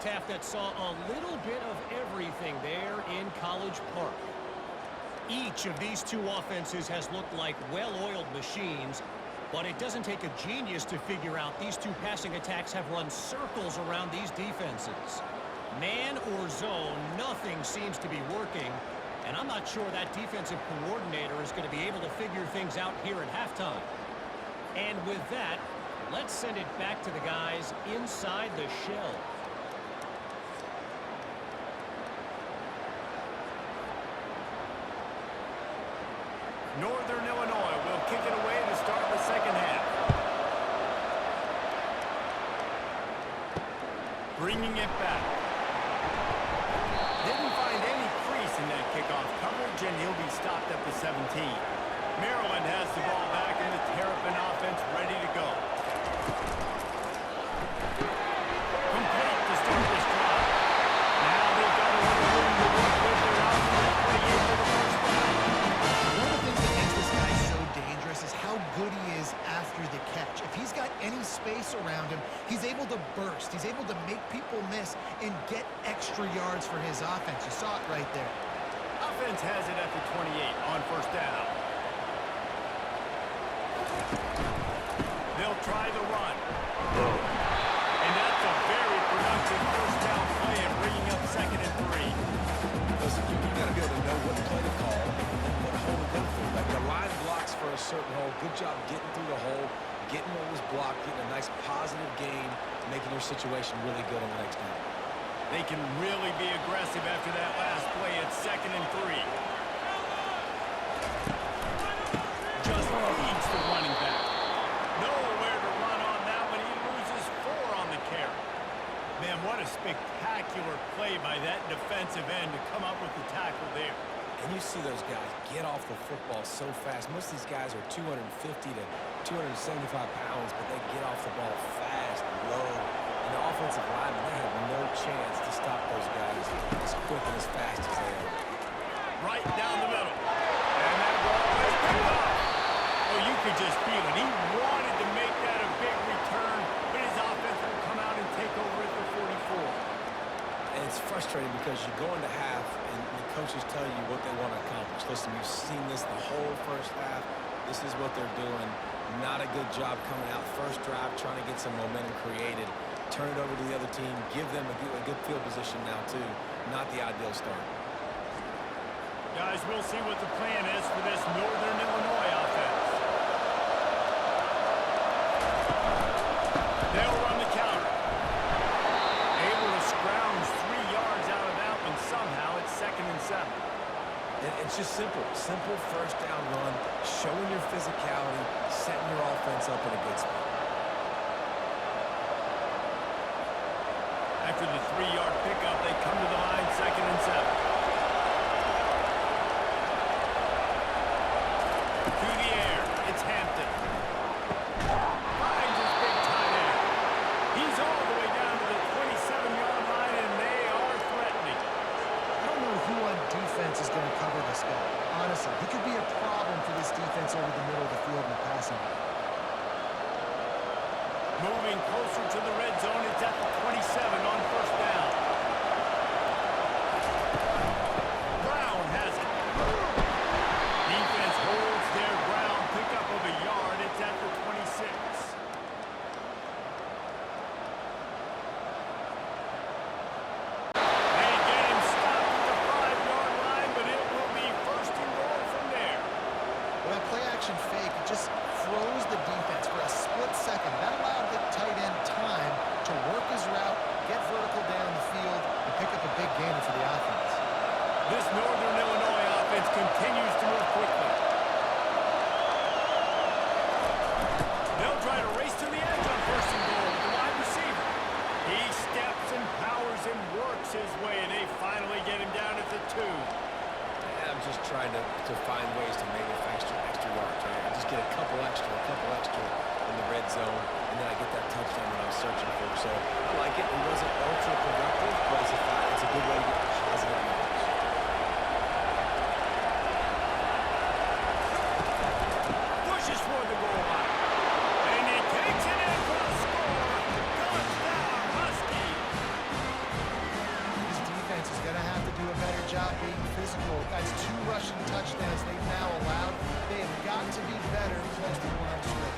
Half that saw a little bit of everything there in College Park. Each of these two offenses has looked like well-oiled machines, but it doesn't take a genius to figure out these two passing attacks have run circles around these defenses. Man or zone, nothing seems to be working, and I'm not sure that defensive coordinator is going to be able to figure things out here at halftime. And with that, let's send it back to the guys inside the shell. Northern Illinois will kick it away to start the second half. Bringing it back. Didn't find any crease in that kickoff coverage, and he'll be stopped at the 17. Maryland has the ball back, and the Terrapin offense ready to go. Complete to start this drive. Now they've got a little room to work with. They're out to the 28 for the first down. One of the things that makes this guy so dangerous is how good he is after the catch. If he's got any space around him, he's able to burst. He's able to make people miss and get extra yards for his offense. You saw it right there. Offense has it at the 28 on first down. They'll try the run. And that's a very productive first down play and bringing up 2nd and 3. Listen, you got to be able to know what play to call and what hole to go through. Like the line blocks for a certain hole. Good job getting through the hole, getting what was blocked, getting a nice positive gain, making your situation really good on the next down. They can really be aggressive after that last play at 2nd and 3. Just feeds the running back. Nowhere to run on that one. He loses 4 on the carry. Man, what a spectacular play by that defensive end to come up with the tackle there. And you see those guys get off the football so fast. Most of these guys are 250 to 275 pounds, but they get off the ball fast, low. And the offensive linemen, they have no chance to stop those guys as quick and as fast as they are. Right down the middle. And that ball is picked off. Oh, you could just feel it. He wanted to make that a big return, but his offense will come out and take over at the 44. And it's frustrating because you go into half and the coaches tell you what they want to accomplish. Listen, we've seen this the whole first half. This is what they're doing. Not a good job coming out first drive, trying to get some momentum created. Turn it over to the other team. Give them a good field position now, too. Not the ideal start. Guys, we'll see what the plan is for this Northern Illinois offense. They'll run the counter. Able to scrounge 3 yards out of that one somehow. It's 2nd and 7. And it's just simple. Simple first down run, showing your physicality, setting your offense up in a good spot. After the 3-yard pickup, they come to the line, 2nd and 7. To the air, it's Hampton. Finds his big tight end. He's all the way down to the 27-yard line, and they are threatening. I don't know who on defense is going to cover this guy. Honestly, he could be a problem for this defense over the middle of the field in the passing game. Moving closer to the red zone, it's at the 27 on first down. Brown has it. Defense holds their ground, pick up of a yard. It's at the 26. They get him stopped at the 5-yard line, but it will be 1st and goal from there. Well, play action fake, it just froze the defense for a split second. That allowed the tight end time to work his route, get vertical down the field, and pick up a big gainer for the offense. This Northern Illinois offense continues to move quickly. They'll try to race to the edge on 1st and goal with the wide receiver. He steps and powers and works his way, and they finally get him down at the 2. I'm just trying to find ways to make it extra yards, right? I just get a couple extra in the red zone, and then I get that touchdown that I was searching for. So I like it. It wasn't ultra productive, but it's a good way to get positive yards. Pushes for the goal line. And he takes it in for a score. Touchdown, Huskies. job being physical. That's 2 rushing touchdowns they've now allowed. They have got to be better close to the line of scrimmage.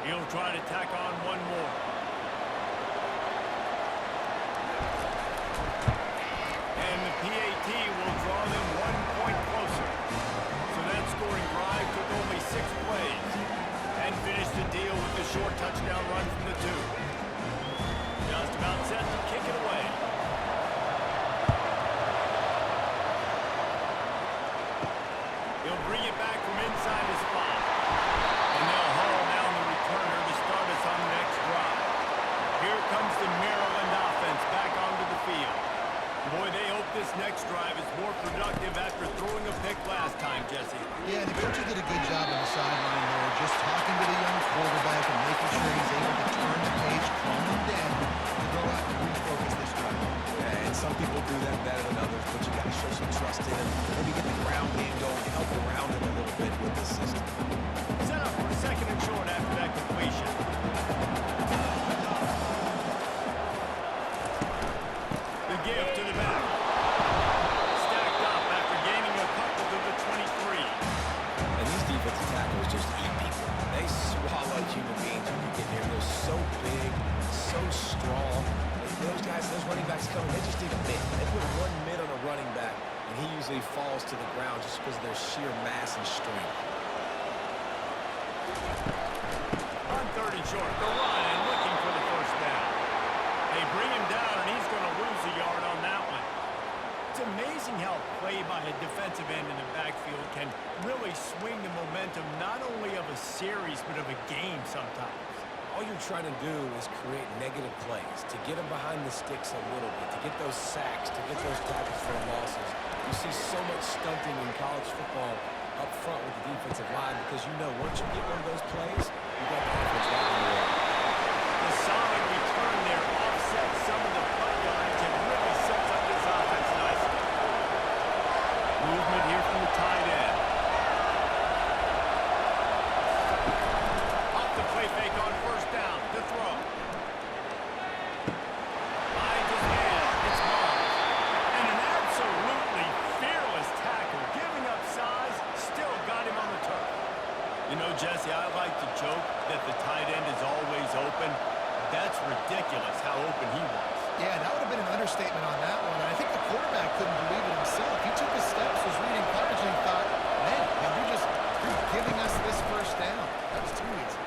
He'll try to tack on one more. And the PAT will draw them 1 point closer. So that scoring drive took only 6 plays and finished the deal with the short touchdown run from the 2. Just about set to kick it away. He'll bring it back from inside his spot. And they'll haul down the returner to start us on the next drive. Here comes the Maryland offense back onto the field. Boy, they hope this next drive is more productive after throwing a pick last time, Jesse. Yeah, the coaches did a good job on the sideline there, just talking to the young quarterback and making sure he's able to turn the page, calm him down, and go out and refocus this drive. Yeah, and some people do that better than others, but you got to show some trust in him. Maybe get the ground game going, help around him a little bit with this system. Set up for 2nd and short after that completion. The give to the back. Stacked up after gaining a couple to the 23. And these defensive tackles just eat people. They swallow human beings when you get near. They're so big, so strong. And those guys, those running backs coming, they just need a mid. They put 1 mid on a running back, and he usually falls to the ground just because of their sheer mass and strength. On 3rd and short, the run and looking for the 1st down. They bring him down, and he's going to lose a yard on that one. It's amazing how play by a defensive end in the backfield can really swing the momentum not only of a series, but of a game sometimes. All you're trying to do is create negative plays, to get them behind the sticks a little bit, to get those sacks, to get those tackles for losses. You see so much stunting in college football up front with the defensive line because you know once you get one of those plays, you got the offense right in the air. The solid return there offsets some of the punt yards and really sets up this offense nicely. Movement here from the tight end. Off the play fake on 1st down. The throw. Finds his man. It's Barnes. And an absolutely fearless tackle. Giving up size, still got him on the turf. You know, Jesse, I like to joke that the tight end is always open. That's ridiculous how open he was. Yeah, that would have been an understatement on that one. And I think the quarterback couldn't believe it himself. He took his steps, was reading coverage, and he thought, man, you're giving us this 1st down. That was too easy.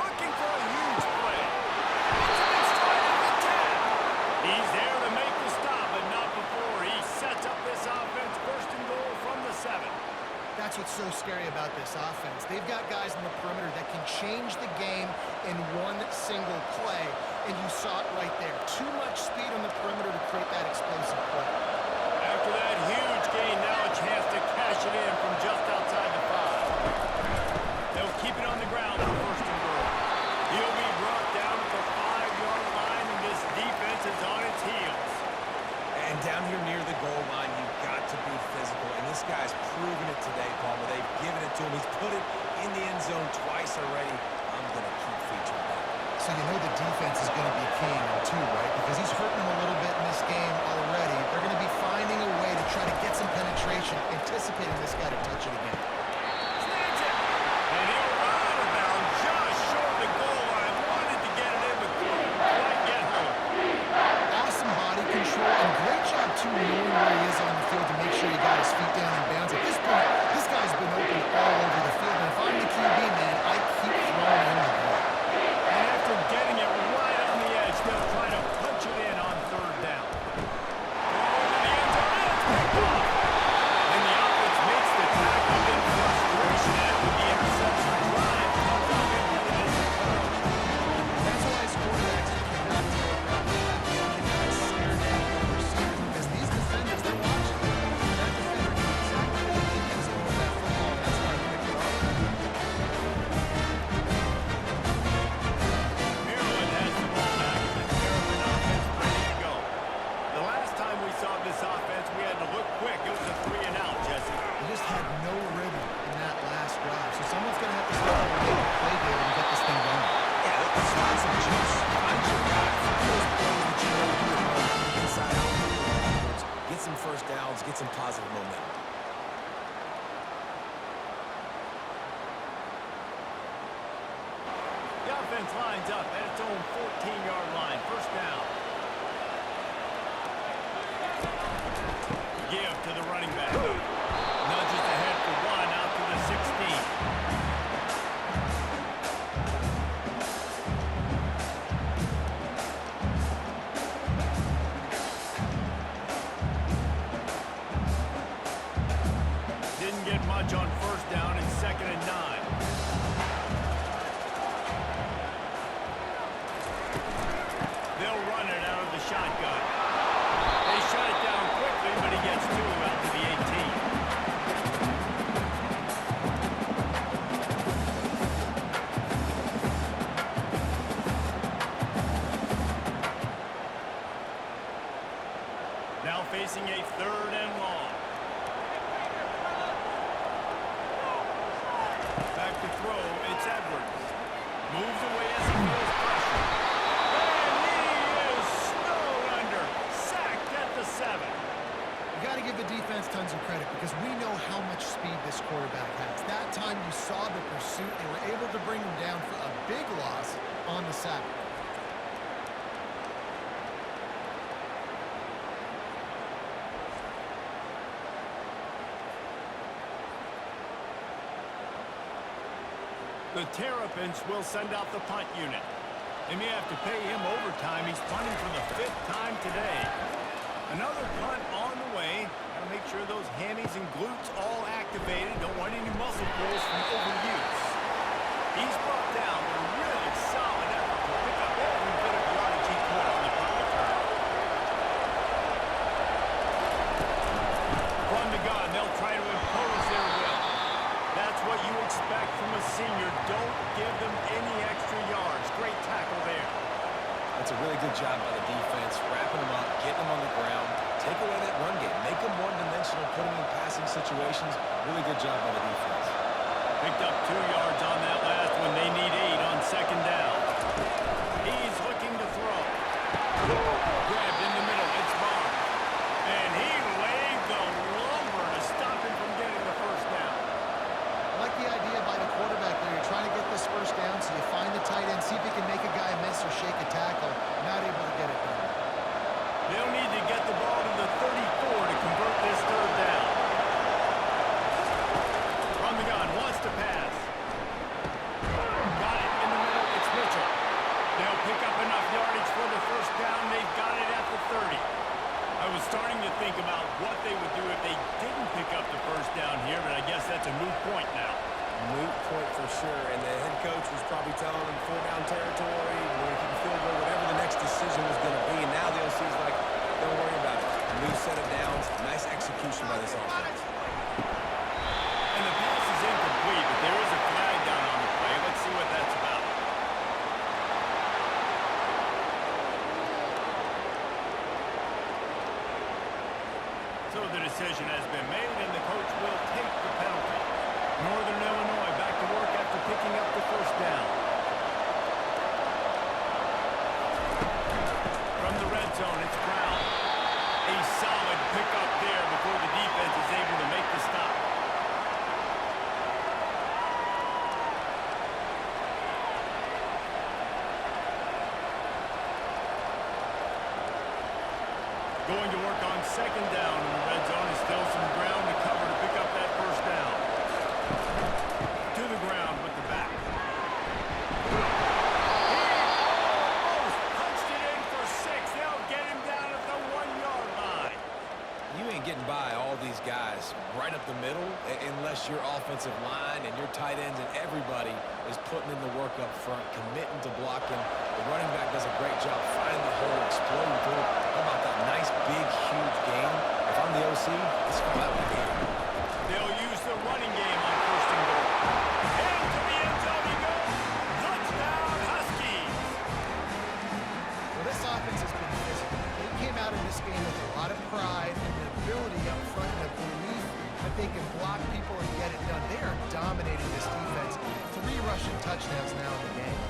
Looking for a huge play. It's inside of the 10. He's there to make the stop, but not before he sets up this offense 1st and goal from the 7. That's what's so scary about this offense. They've got guys in the perimeter that can change the game in one single play, and you saw it right there. Too much speed on the perimeter to create that explosive play. After that huge gain, now a chance to cash it in from just outside the 5. They'll keep it on the ground for 1st and goal. He'll be brought down at the 5-yard line, and this defense is on its heels. And down here near the goal line, you've got to be physical. And this guy's proven it today, Palmer. They've given it to him. He's put it in the end zone twice already. I'm going to keep featuring that. So you know the defense is going to be keying him too, right? Because he's hurting them a little bit in this game already. They're going to be finding a way to try to get some penetration, anticipating this guy to touch it again. Snags it. And he'll run out of bounds just short of the goal line. Wanted to get it in, but couldn't quite get home. Awesome body control and great job too knowing where he is on the field to make sure he got his feet down and bounds. At this point, this guy's been open all over the field. And if I'm the QB, man, I keep throwing him the ball. And after getting it right on the edge, they'll try to punch it in on 3rd down. Throw into the end zone, and it's picked off. And the offense makes the tackle in offense lines up at its own 14-yard line. First down. Give to the running back. Nudges ahead for one out to the 16. Didn't get much on first down and 2nd and 9. They'll run it out of the shotgun. They shut it down quickly, but he gets 2 out to the 18. Now facing a 3rd and long. Back to throw, it's Edwards. Moves away as he feels pressure. And he is snowed under. Sacked at the 7. You got to give the defense tons of credit because we know how much speed this quarterback has. That time you saw the pursuit. They were able to bring him down for a big loss on the sack. The Terrapins will send out the punt unit. They may have to pay him overtime. He's punting for the 5th time today. Another punt on the way. Got to make sure those hammies and glutes all activated. Don't want any muscle pulls from overuse. He's brought down with a really solid effort to pick up every bit of yardage he could on the punt return. From the gun, they'll try to impose their will. That's what you expect from a senior. Don't give them any extra yards. Great tackle there. That's a really good job by the defense, wrapping them up, getting them on the ground, take away that run game, make them one-dimensional, put them in passing situations. Really good job by the defense. Picked up 2 yards on that last one. They need 8 on 2nd down. He's looking to throw. Grabbed in the middle. It's Barnes. And he laid the lumber to stop him from getting the first down. I like the idea by the quarterback there. You're trying to get this first down, so you find the tight end, see if he can make a guy miss or shake a tackle. Not able to get it done. They'll need to get the ball to the 34 to convert this 3rd down. From the gun, wants to pass. Got it in the middle. It's Mitchell. They'll pick up enough yardage for the first down. They've got it at the 30. I was starting to think about what they would do if they didn't pick up the first down here, but I guess that's a moot point now. Moot point for sure, and the head coach was probably telling them 4-down territory, we're going to keep the field goal, whatever the next decision was going to be, and now the OC's like, don't worry about it. New set of downs, nice execution by this offense. And the pass is incomplete, but there is a flag down on the play. Let's see what that's about. So the decision has been made, and the coach will take the penalty. Northern Illinois back to work after picking up the first down. From the red zone, it's Brown. A solid pickup there before the defense is able to make the stop. Going to work on 2nd down in the red zone. Is still some ground to cover to pick up that first down. To the ground with the back. He almost punched it in for 6. They'll get him down at the 1-yard line. You ain't getting by all these guys right up the middle unless your offensive line and your tight ends and everybody is putting in the work up front, committing to blocking. The running back does a great job finding the hole, exploding through it. How about that nice, big, huge game? If I'm the OC, let's call that one a game. They'll use the running game on 1st and goal. Into the end zone he goes. Touchdown, Huskies. Well, this offense has been physical. They came out in this game with a lot of pride and the ability up front and the belief that they can block people and get it done. They are dominating this defense. 3 rushing touchdowns now in the game.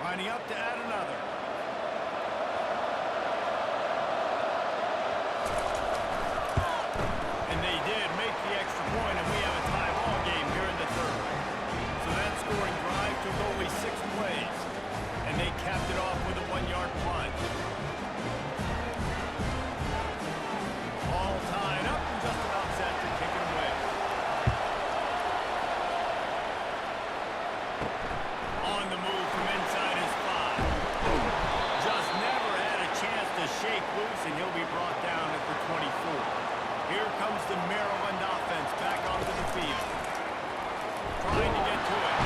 Lining up to add another. And they did make the extra point, and we have a tie ball game here in the third. So that scoring drive took only 6 plays, and they capped it off with a 1-yard punt. All tied up and just about set to kick it away. On the move from inside his 5. Just never had a chance to shake loose, and he'll be brought down at the 24. Here comes the Maryland offense back onto the field. Trying to get to it.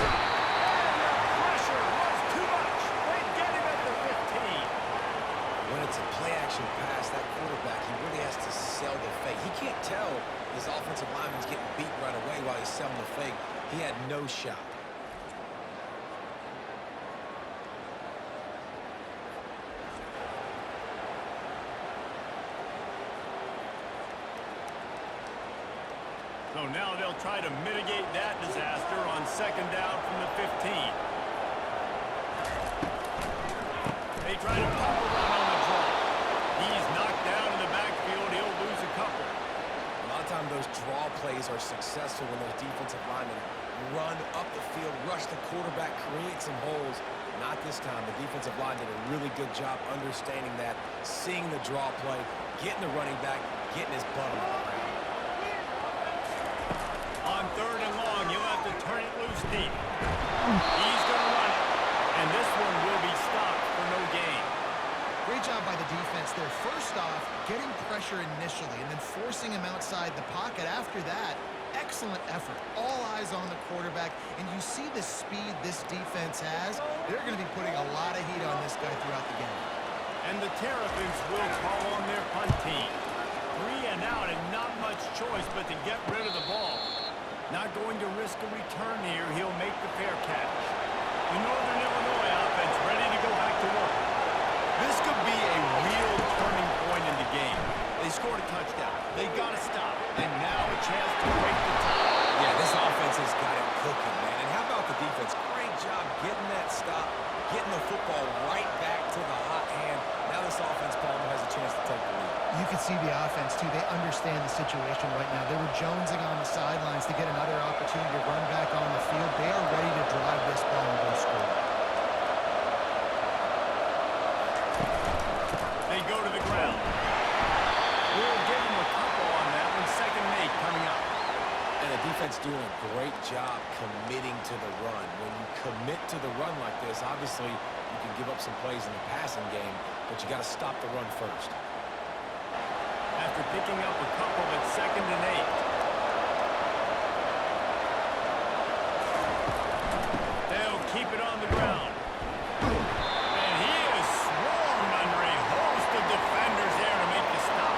Pressure was too much. They get him at the 15. When it's a play-action pass, that quarterback, he really has to sell the fake. He can't tell his offensive lineman's getting beat right away while he's selling the fake. He had no shot. So now they'll try to mitigate that disaster on 2nd down from the 15. They try to pop a run on the draw. He's knocked down in the backfield. He'll lose a couple. A lot of times those draw plays are successful when those defensive linemen run up the field, rush the quarterback, create some holes. Not this time. The defensive line did a really good job understanding that, seeing the draw play, getting the running back, getting his butt on the ground. On 3rd and long, you'll have to turn it loose deep. He's going to run it. And this one will be stopped for no gain. Great job by the defense there. First off, getting pressure initially and then forcing him outside the pocket after that. Excellent effort. All eyes on the quarterback. And you see the speed this defense has. They're going to be putting a lot of heat on this guy throughout the game. And the Terrapins will call on their punt team. 3 and out and not much choice but to get rid of the ball. Not going to risk a return here. He'll make the fair catch. The Northern Illinois offense ready to go back to work. This could be a real turning point in the game. They scored a touchdown. They got to stop. And now a chance to break the tie. Yeah, this offense has got it cooking, man. And how about the defense? Great job getting that stop, getting the football right back to the hot hand. Now this offense, Palmer, has a chance to take the lead. You can see the offense, too. They understand the situation right now. They were jonesing on the sidelines to get another opportunity to run back on the field. They are ready to drive this ball and go score. They go to the ground. We'll give them a couple on that one. 2nd and 8 coming up. And the defense doing a great job committing to the run. When you commit to the run like this, obviously you can give up some plays in the passing game, but you got to stop the run first. After picking up a couple at 2nd and 8. They'll keep it on the ground. And he is swarmed under a host of defenders there to make the stop.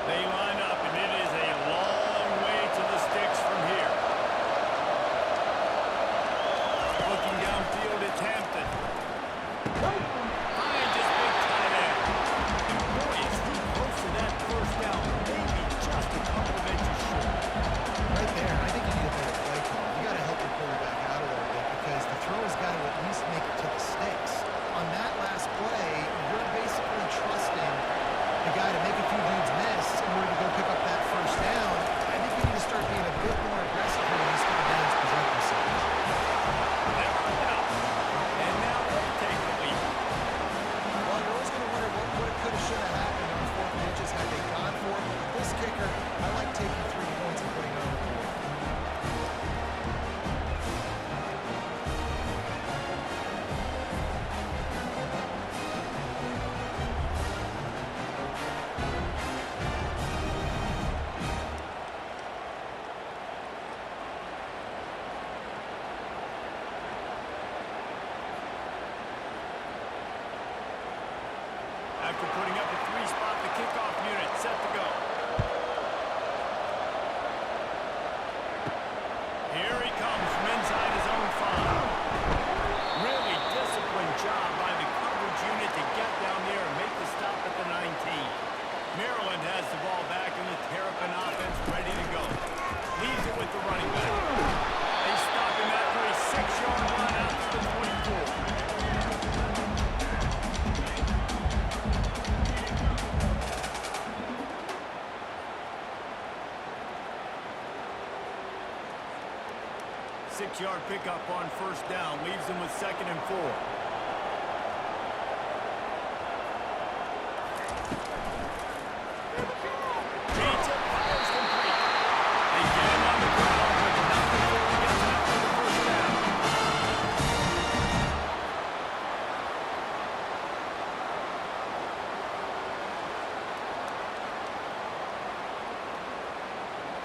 They line up, and it is a long way to the sticks from here. Looking downfield, it's Hampton. Finds his big tight end. And boy, is he close to that 1st down. Maybe just a couple of inches short. Right there, I think you need a better play call. You got to help your quarterback out a little bit because the throw has got to at least make it to the sticks. On that last play, you're basically trusting the guy to make a few dudes miss in order to go pick up that 1st down. I think you need to start being a bit more aggressive when these kind of downs present themselves. And now they take the lead. Well, you're always going to wonder what could have, should have happened on 4th and inches had they gone for it. With this kicker, I like taking 3 points and putting it on the board. After putting up a 3-spot, the kickoff unit set to go. Here he comes from inside his own 5. Really disciplined job by the coverage unit to get down there and make the stop at the 19. Maryland 6-yard pickup on first down leaves them with 2nd and 4. Reads it, fires complete. They get him on the ground, but not before he gets out for the first down.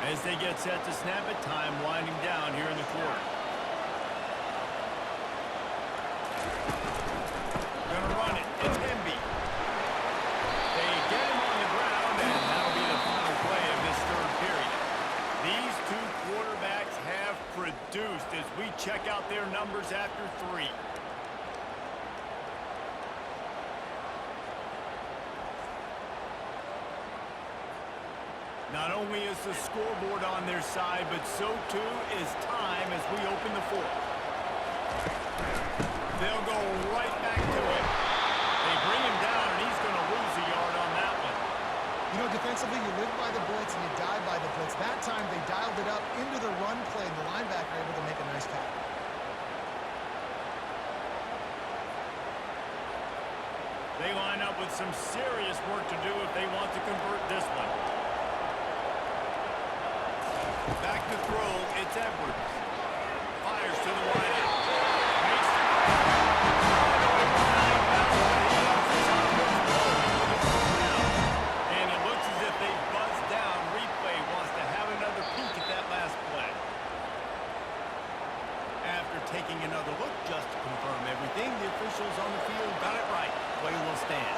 As they get set to snap it, time winding down here in the quarter. Gonna run it. It's Hemby. They get him on the ground, and that'll be the final play of this 3rd period. These two quarterbacks have produced as we check out their numbers after 3. Not only is the scoreboard on their side, but so too is time as we open the 4th. They'll go right back to it. They bring him down, and he's going to lose a yard on that one. You know, defensively, you live by the blitz and you die by the blitz. That time, they dialed it up into the run play, and the linebacker able to make a nice tackle. They line up with some serious work to do if they want to convert this one. Back to throw, it's Edwards. Fires to the wide end. Makes the and it looks as if they buzzed down. Replay wants to have another peek at that last play. After taking another look just to confirm everything, the officials on the field got it right. Play will stand.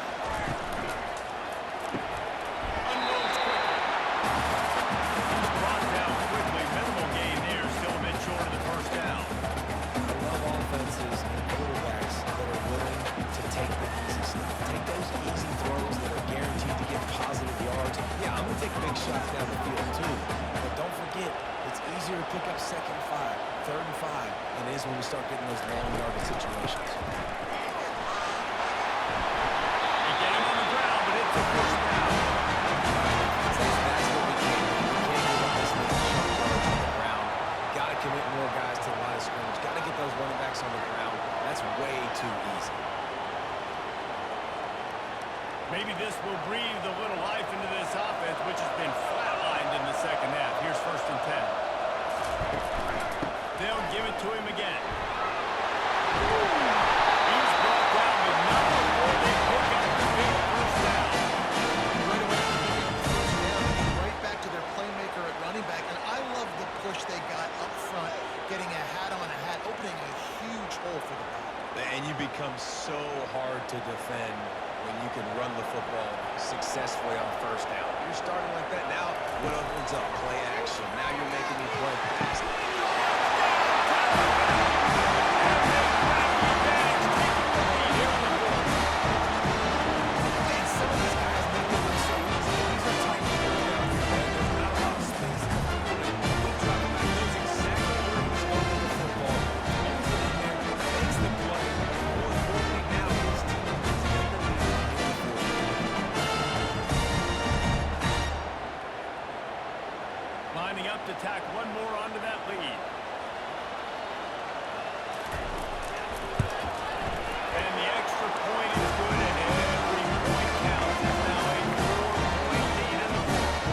Unloads quickly. Brought down quickly. Minimal gain there. Still a bit short of the first down. I love offenses and quarterbacks that are willing to take the easy stuff. Take those easy throws that are guaranteed to get positive yards. Yeah, I'm going to take big shots down the field too. But don't forget, it's easier to pick up 2nd and 5, 3rd and 5 than it is when we start getting those long yardage situations. They get him on the ground, but it's a first down. That's what we can't do. We can't give up this many short yards on the ground. Got to commit more guys to the line of scrimmage. Got to get those running backs on the ground. That's way too easy. Maybe this will breathe a little life into this offense, which has been flatlined in the second half. Here's 1st and 10. They'll give it to him again. He's brought down, but not before they pick up the big first down. Right away, first down, right back to their playmaker at running back. And I love the push they got up front, getting a hat on a hat, opening a huge hole for the ball. And you become so hard to defend when you can run the football successfully on first down. You're starting like that. Now, what opens up? Play action. Now you're making me play pass. And some of these guys make it look so easy. These are tight areas down here, man. There's not a lot of space in the field. The driving back knows exactly where he's going with the football. Holds it in there, makes the play. More importantly, now his team is in the lead in the fourth. Lining up to tack one more onto that lead. And the extra point is good, and every point counts. It's now a 4-point lead in the fourth.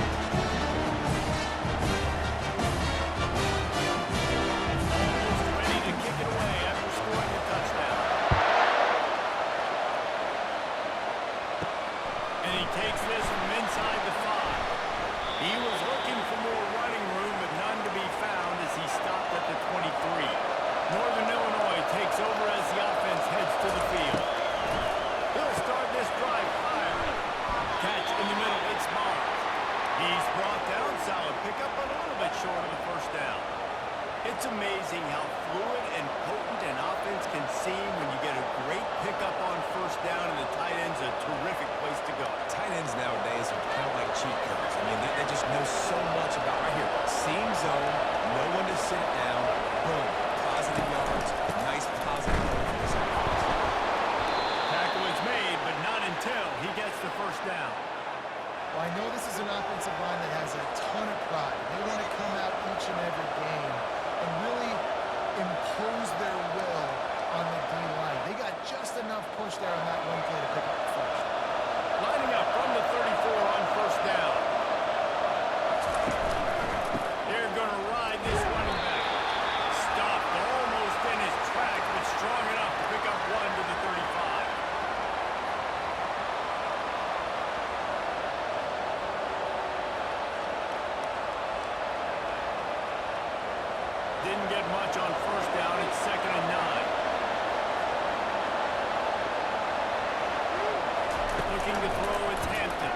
Almost ready to kick it away after scoring a touchdown. And he takes this from inside the 5. He was looking for more running room, but none to be found as he stopped at the 23. Northern Illinois takes over as the offense heads to the field. He'll start this drive firing. Catch in the middle, it's Mars. He's brought down, solid pickup, but a little bit short of the first down. It's amazing how fluid and potent an offense can seem when you get a great pickup on first down, and the tight end's a terrific place to go. Tight ends nowadays are kind of like cheat codes. I mean, they just know so much about right here. Seam zone, no one to sit down, boom, positive yards, nice positive play for this offense. Tackle is made, but not until he gets the first down. Well, I know this is an offensive line that has a ton of pride. They want to come out each and every game and really impose their will on the D-line. They got just enough push there on that one play to pick up the first. Lining up from the 34 on first down. They're going to ride this running back. Stopped almost in his track, but strong enough to pick up one to the 35. Didn't get much on first down. It's 2nd and 9. Looking to throw, it's Hampton.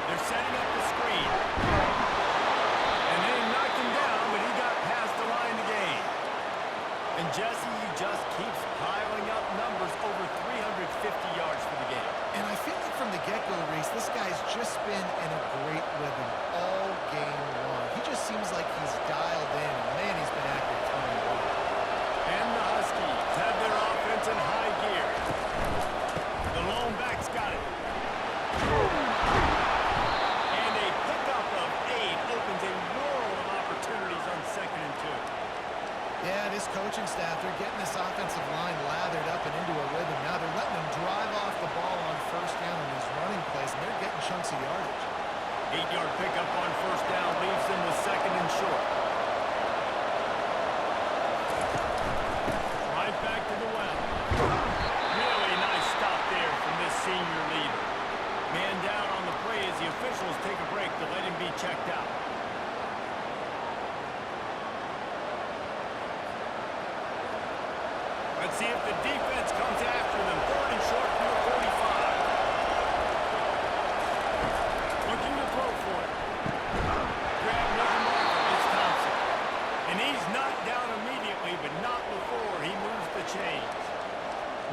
They're setting up the screen. And they knocked him down, but he got past the line to gain. And Jesse, he just keeps piling up numbers, over 350 yards for the game. And I feel like from the get-go, Reese, this guy's just been in a great rhythm all game long. He just seems like he's dialed in, and man, he's been accurate throwing the ball. And the Huskies have their offense in high gear. The lone back's got it. And a pickup of 8 opens a world of opportunities on 2nd and 2. Yeah, this coaching staff, they're getting this offensive line lathered up and into a rhythm. Now they're letting them drive off the ball on first down on these running plays, and they're getting chunks of yardage. 8-yard pickup on first down leaves them with 2nd and short. Right back to the well. Really nice stop there from this senior leader. Man down on the play as the officials take a break to let him be checked out. Let's see if the defense comes after them. 3rd and short from the 45. Looking to throw for it. Grab another marker. It's Thompson. And he's knocked down immediately, but not before he moves the chains.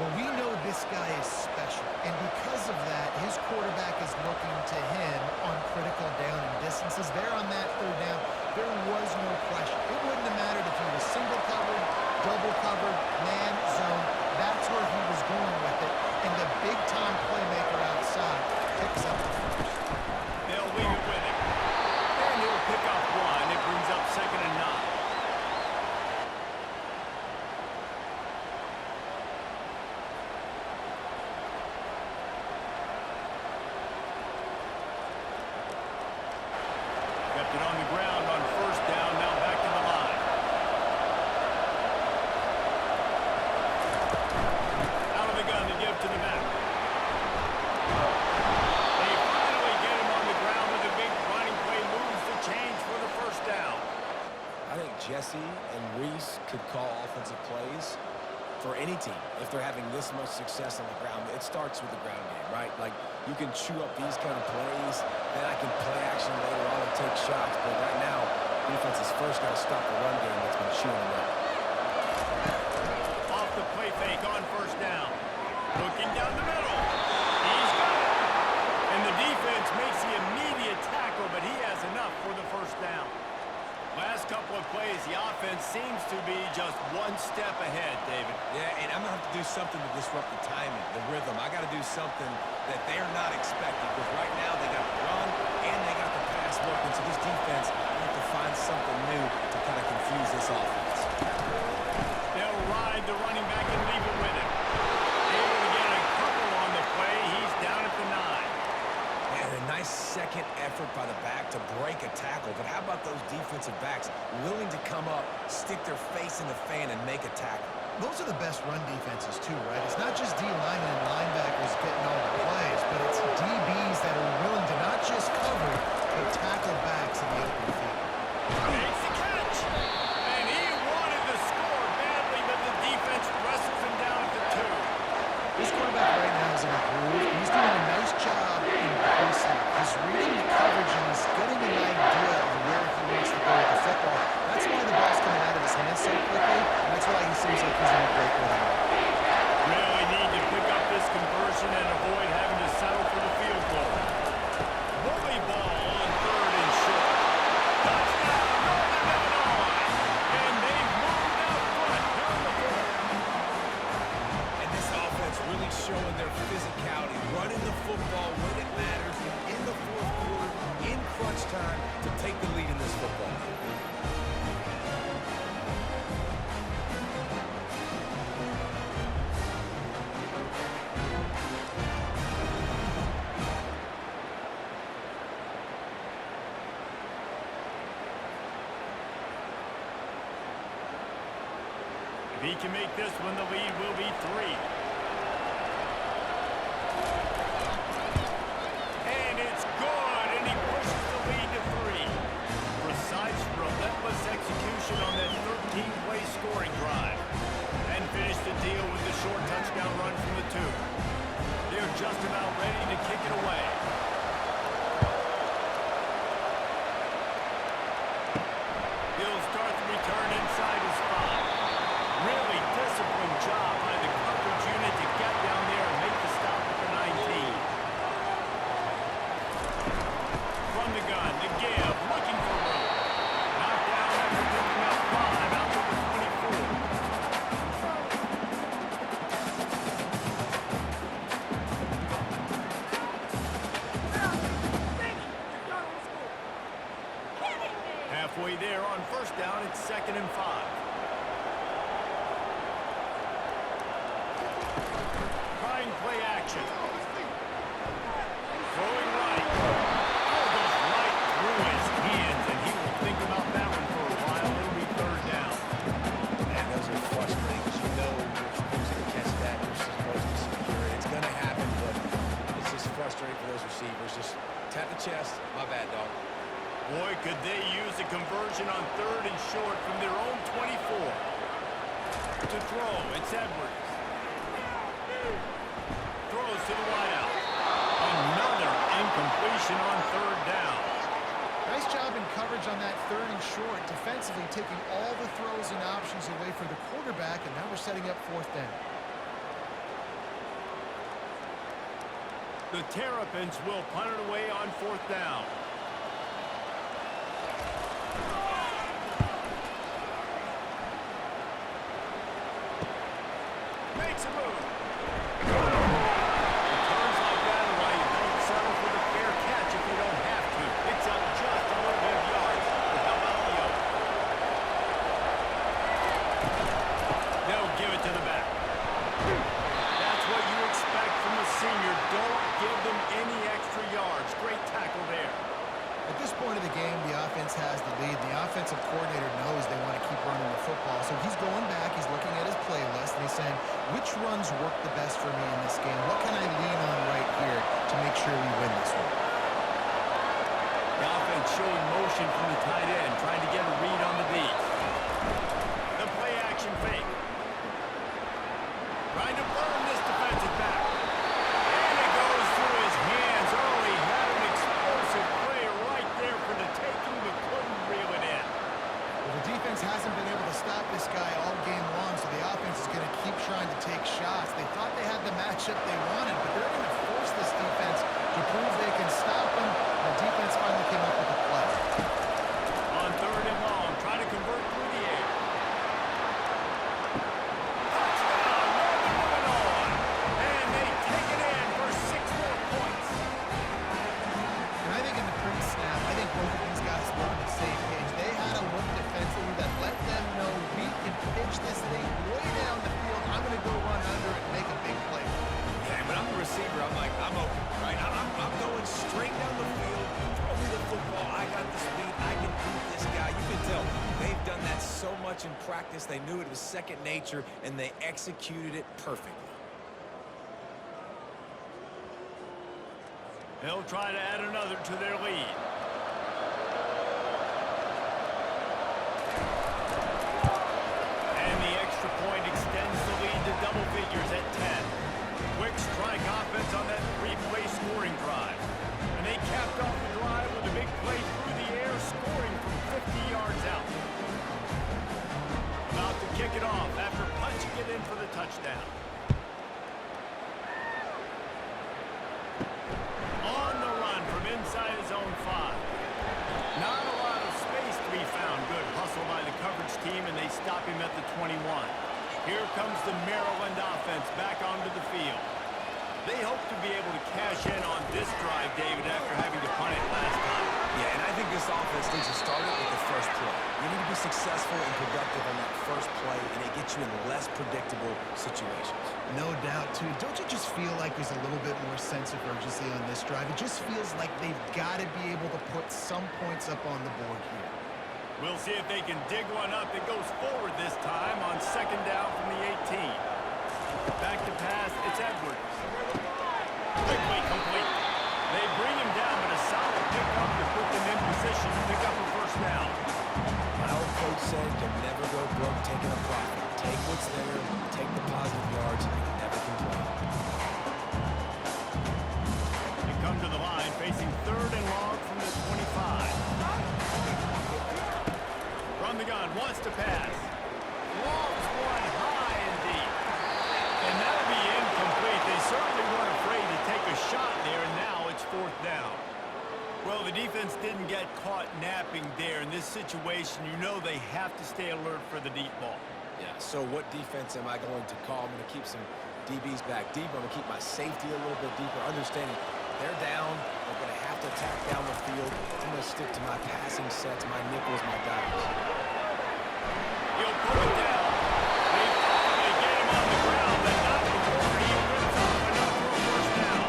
Well, we know this guy is special, and because of that, his quarterback is looking to him on critical down and distances. There on that 3rd down, there was no question. It wouldn't have mattered if he was single covered, double covered, man, zone. That's where he was going with it, and the big-time playmaker outside picks up the first. They'll leave it with him. And he'll pick up one. It brings up 2nd and 9. Kept it on the ground on first down. Now back to the line. Out of the gun to give to the back. They finally get him on the ground with a big running play. Moves the chains for the first down. I think Jesse and Reese could call offensive plays for any team if they're having this much success on the ground. It starts with the ground game, right? Like, you can chew up these kind of plays, then I can play action later on and take shots. But right now, defense has first got to stop the run game that's been chewing them up. Off the play fake on first down. Looking down the middle. He's got it. And the defense makes the immediate tackle, but he has enough for the first down. Last couple of plays, the offense seems to be just one step ahead, David. Yeah, and I'm going to have to do something to disrupt the timing, the rhythm. I got to do something that they're not expecting, because right now they got the run and they got the pass working. So this defense have to find something new to kind of confuse this offense. They'll ride the running back and leave it with him. Able to get a couple on the play. He's down at the 9. And a nice second effort by the back to break a tackle. But how about those defensive backs willing to come up, stick their face in the fan, and make a tackle? Those are the best run defenses, too, right? It's not just D-linemen and linebackers getting all the plays, but it's DBs that are willing to not just cover, but tackle backs in the open field. Makes the catch. And he wanted to score badly, but the defense wrestles him down at the 2. This quarterback right now is in a groove. He's doing a nice job in placement. He's reading the coverage, and he's getting an idea of where he wants to go with the football. That's why the ball's coming out of his hands so quickly, and that's why he seems like he's in a great rhythm. Really need to pick up this conversion and avoid having to settle for the field If he can make this one, the lead will be 3. And it's good, and he pushes the lead to 3. Precise, relentless execution on that 13-play scoring drive. And finished the deal with the short touchdown run from the 2. They're just about ready to kick it away. He'll start the return inside his 5. Really disciplined job by the coverage unit to get down there and make the stop at the 19. From the gun, the give, looking for room. Knocked down after picking up 5 out to the 24. Halfway there on first down, it's 2nd and 5. Trying play action. Throwing right. Oh, goes right through his hands, and he will think about that one for a while. It'll be 3rd down. Man, those are frustrating because you know you're supposed to catch that. You're supposed to secure it. It's going to happen, but it's just frustrating for those receivers. Just tap the chest. My bad, dog. Boy, could they use a conversion on 3rd and short from their own 24. To throw, it's Edwards. Throws to the wideout. Another incompletion on 3rd down. Nice job in coverage on that 3rd and short, defensively taking all the throws and options away for the quarterback, and now we're setting up 4th down. The Terrapins will punt it away on 4th down. Makes a move. Returns like that are why you don't settle for the fair catch if you don't have to. Picks up just a little bit of yards. But how about Leo? They'll give it to the back. That's what you expect from a senior. Don't give them any extra yards. Great tackle there. At this point of the game, the offense has the lead. The offensive coordinator knows they want to keep running the football. So he's going back, he's looking at his playlist, and he's saying, which runs work the best for me in this game? What can I lean on right here to make sure we win this one? The offense showing motion from the tight end, trying to get a read on the D. The play action fake. Trying to burn this defensive back. And it goes through his hands. Early had an explosive play right there for the taking, but couldn't reel it in. Well, the defense hasn't been able to stop this guy all game long, so the offense is going to keep trying to take shots. They thought they had the matchup they wanted, but they're going to force this defense to prove they can stop him. The defense finally came up with a play. On 3rd and long, trying to convert through the air. Touchdown, Northern moving on. And they take it in for 6 more points. And I think in the pre-snap, I think both of these guys were on the same page. They had a look defensively that let them know we can pitch this thing way down the field. I'm going to go run under it and make a big play. Yeah, when I'm a receiver, I'm like, I'm open, right? I'm going straight down the field. Throw me the football. I got the speed. I can beat this guy. You can tell they've done that so much in practice. They knew it was second nature, and they executed it perfectly. They'll try to add another to their lead. And the extra point extends the lead to double figures at 10. Quick strike offense on that 3-play scoring drive. And they capped off the drive with a big play through the air, scoring from 50 yards out. About to kick it off after punching it in for the touchdown. On the run from inside his own 5. Not a lot of space to be found. Good hustle by the coverage team, and they stop him at the 21. Here comes the Maryland offense back onto the field. They hope to be able to cash in on this drive, David, after having to punt it last time. Yeah, and I think this offense needs to start it with the first play. You need to be successful and productive on that first play, and it gets you in less predictable situations. No doubt, too. Don't you just feel like there's a little bit more sense of urgency on this drive? It just feels like they've got to be able to put some points up on the board here. We'll see if they can dig one up that goes forward this time on second down from the 18. Back to pass, it's Edwards. Quickly complete. They bring him down, but a solid pickup to put them in position to pick up a first down. My old coach said you'll never go broke taking a profit. Take what's there, take the positive yards, and you never complain. They come to the line facing third and long from the 25. From the gun, wants to pass. Lobs one high and deep. And that'll be incomplete. They certainly weren't afraid to take a shot there, and now it's fourth down. Well, the defense didn't get caught napping there. In this situation, you know they have to stay alert for the deep ball. Yeah, so what defense am I going to call? I'm going to keep some DBs back deep. I'm going to keep my safety a little bit deeper, understanding they're down. They're going to have to attack down the field. I'm going to stick to my passing sets, my nickels, my dimes. He'll pull it down. They finally get him on the ground, but not before he rips off enough for a first down.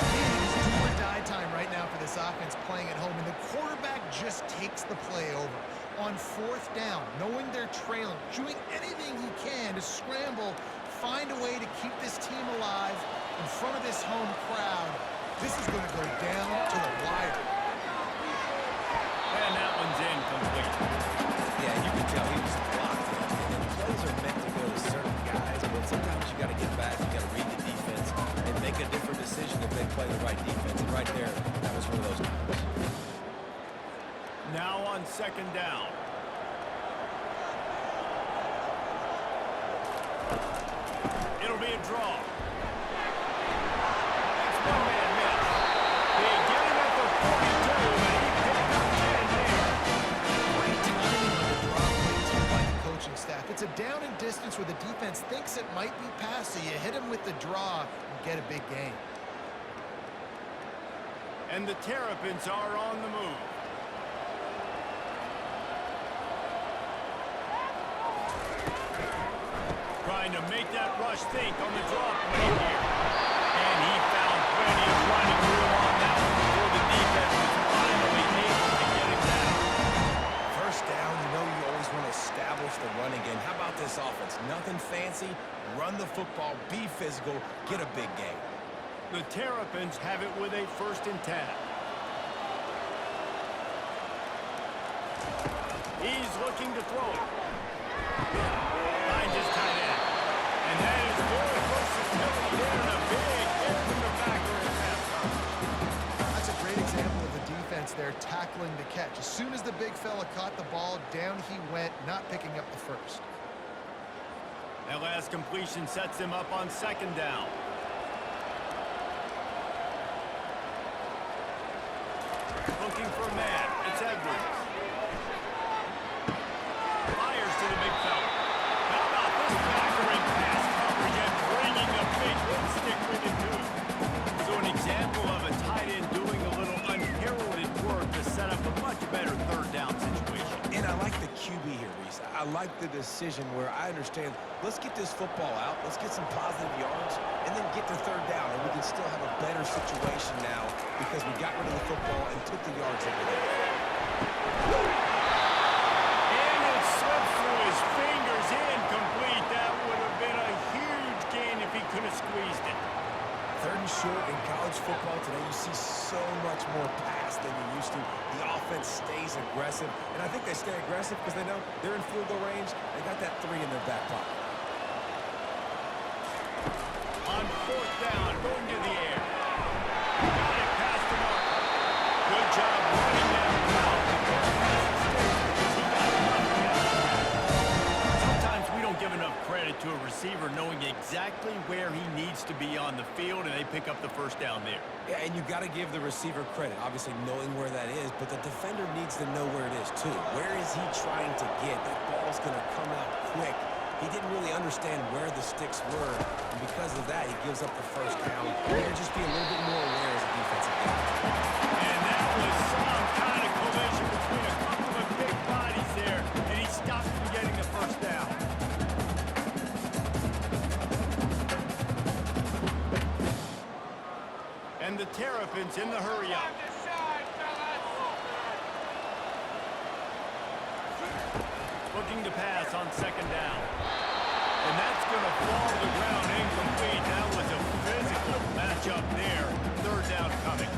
Man, it is do or die time right now for this offense playing at home, and the quarterback just takes the play over. On fourth down, knowing they're trailing, doing anything he can to scramble, find a way to keep this team alive in front of this home crowd. This is going to go down to the wire. And that one's incomplete. Yeah, you can tell he was locked in. And plays are meant to go to certain guys, but sometimes you got to get back, you got to read the defense, and make a different decision if they play the right defense. And right there, that was one of those times. Now on second down. It'll be a draw. That's one man miss. They get him at the 42, and he picked up 10 there. Great timing on the drop play team by the coaching staff. It's a down and distance where the defense thinks it might be pass, so you hit him with the draw and get a big gain. And the Terrapins are on the move. Trying to make that rush think on the draw play here. And he found plenty of running room on that one before the defense was finally able to get it down. First down, you know you always want to establish the run again. How about this offense? Nothing fancy. Run the football, be physical, get a big gain. The Terrapins have it with a 1st and 10. He's looking to throw it. Finds his tight end. And that is good versatility there, and a big hit from the backer in halftime. That's a great example of the defense there tackling the catch. As soon as the big fella caught the ball, down he went, not picking up the first. That last completion sets him up on second down. Looking for a man. It's Edwards. Fires to the big fella. How about this backer in pass coverage and bringing a big hit stick with it too? So an example of a tight end doing a little unheralded work to set up a much better third down situation. And I like the QB here, Reese. I like the decision where I understand, let's get this football out, let's get some positive yards, and then get to third down, and we can still have a better situation now because we got rid of the football and took the yards over there. And it slipped through his fingers, incomplete. That would have been a huge gain if he could have squeezed it. Third and short in college football today, you see so much more pass than you used to. The offense stays aggressive, and I think they stay aggressive because they know they're in field goal range. They got that 3 in their back pocket. On fourth down, going to the air. Got it past the mark. Good job running that route. Sometimes we don't give enough credit to a receiver knowing exactly where he needs to be on the field, and they pick up the first down there. Yeah, and you got to give the receiver credit, obviously knowing where that is, but the defender needs to know where it is too. Where is he trying to get? That ball's going to come out quick. He didn't really understand where the sticks were, and because of that, he gives up the first down. You got to just be a little bit more aware as a defensive guy. And that was some kind of collision between a couple of big bodies there, and he stopped from getting the first down. And the Terrapins in the hurry up. Looking to pass on second down. And that's going to fall to the ground incomplete. That was a physical matchup there. Third down coming.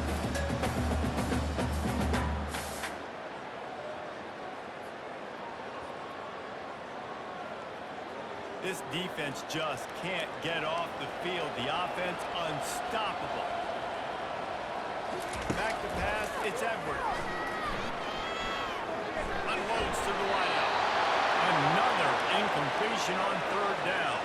This defense just can't get off the field. The offense unstoppable. Back to pass, it's Edwards. Unloads to the wideout. Another incompletion on third down.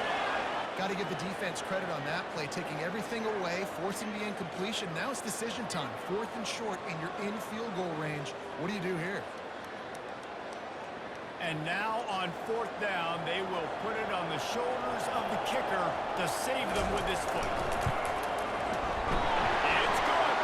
Got to give the defense credit on that play, taking everything away, forcing the incompletion. Now it's decision time. 4th and short, and you're in field goal range. What do you do here? And now on 4th down, they will put it on the shoulders of the kicker to save them with his foot. It's good.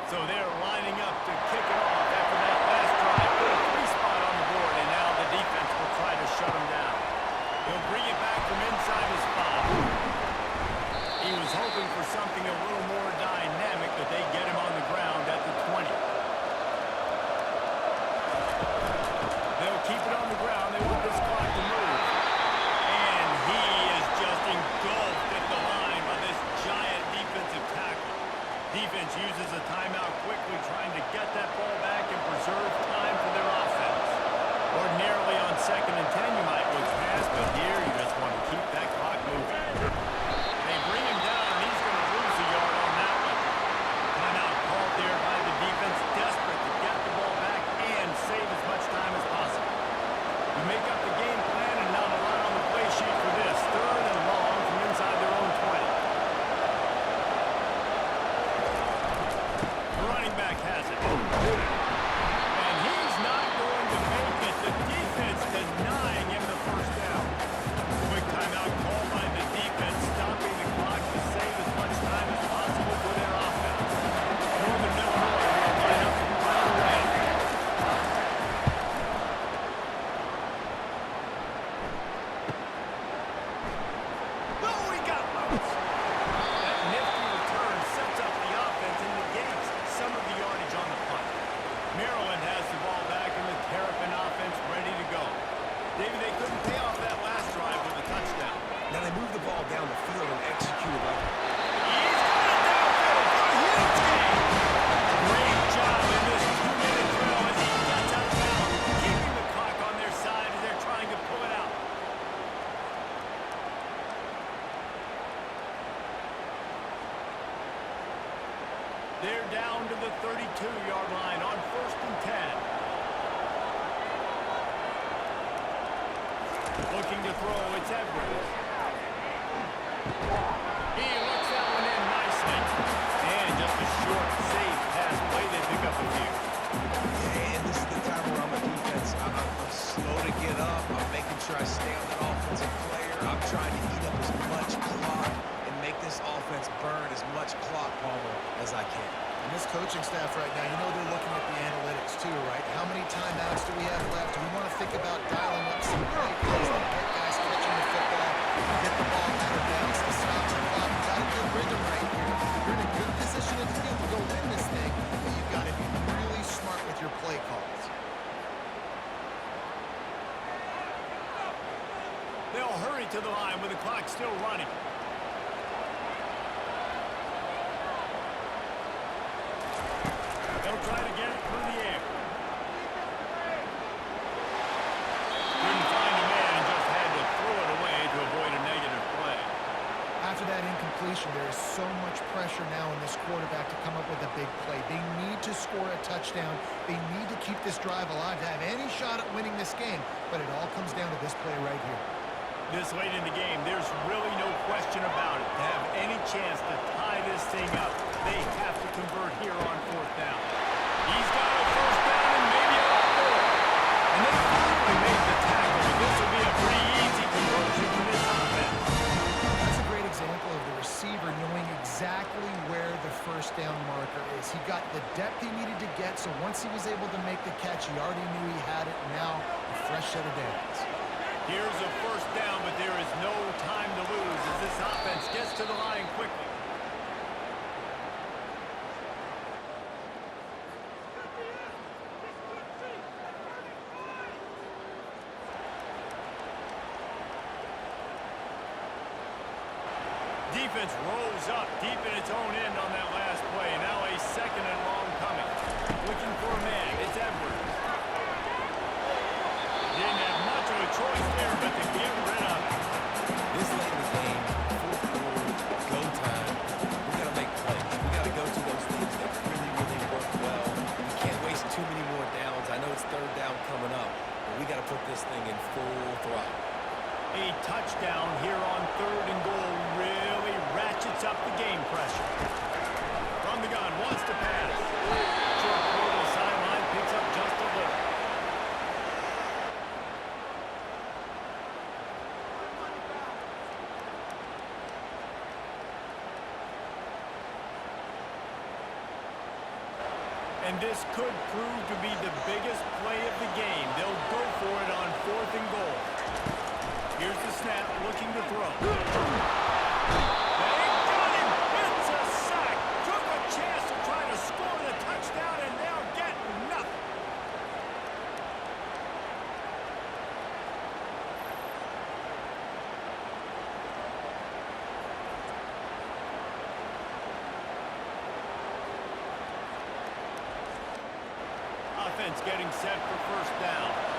So they're lining up to kick it off after that last drive. Put a 3-spot on the board, and now the defense will try to shut them down. He'll bring it back from inside his 5. He was hoping for something a little more dynamic, but they get him on the ground at the 20. They'll keep it on the ground. They want this clock to move. And he is just engulfed at the line by this giant defensive tackle. Defense uses a timeout quickly, trying to get that ball back and preserve time for their offense. Ordinarily on 2nd and 10, you might look past, but here you just want to keep that clock moving. They bring him down, and he's going to lose a yard on that one. Timeout called there by the defense, desperate to get the ball back and save as much time as possible. You make up the game plan and not a lot on the play sheet for this. 3rd and long from inside their own 20. Back has it. And he's not going to make it. The defense denying him the first down. Quick timeout called by the defense, stopping the clock to save as much time as possible for their offense. Northern Illinois will line up to pound away. Oh, he got loose. That nifty return sets up the offense and negates some of the yardage on the punt. Maryland has the ball back and the Terrapin offense ready to go. David, they couldn't pay off that last drive with a touchdown. Now they move the ball down the field and execute it like He's got it downfield for a huge gain. Great job in this 2-minute drill as he gets out of bounds, keeping the clock on their side as they're trying to pull it out. They're down to the 32-yard line on 1st and 10. Looking to throw, it's Edwards. He looks that one in nicely. And just a short, safe pass play. They pick up a few. and this is the time where I'm a defense. I'm slow to get up. I'm making sure I stay on that offensive player. I'm trying to eat up as much clock and make this offense burn as much clock, Palmer, as I can. And this coaching staff right now, you know they're looking at the analytics too, right? How many timeouts do we have left? We want to think about dialing up some play plays that get guys catching the football, get the ball out of bounds to stop the clock. You've got a good rhythm right here. You're in a good position in the field to go win this thing, but you've got to be really smart with your play calls. They'll hurry to the line with the clock still running. They'll try to get it through the air. Couldn't find a man and just had to throw it away to avoid a negative play. After that incompletion, there is so much pressure now on this quarterback to come up with a big play. They need to score a touchdown. They need to keep this drive alive to have any shot at winning this game, but it all comes down to this play right here. This late in the game, there's really no question about it. To have any chance to tie this thing up, they have to convert here on 4th down. He's got a first down and maybe a lot more. where the first down marker is. He got the depth he needed to get, so once he was able to make the catch, he already knew he had it. Now, a fresh set of downs. Here's a first down, but there is no time to lose as this offense gets to the line quickly. Defense rolls up deep in its own end on that last play. Now a second and long coming. Looking for a man. It's Edwards. Didn't have much of a choice there, but to get rid of it. This late in the game, fourth quarter, go time. We got to make plays. We got to go to those things that really, really work well. We can't waste too many more downs. I know it's third down coming up, but we got to put this thing in full throttle. A touchdown here on third and goal really ratchets up the game pressure. From the gun, wants to pass. Short throw to the sideline, picks up just a little. And this could prove to be the biggest play of the game. They'll go for it on fourth and goal. Here's the snap, looking to throw. They got him! It's a sack! Took a chance to try to score the touchdown, and now get nothing. Offense getting set for first down.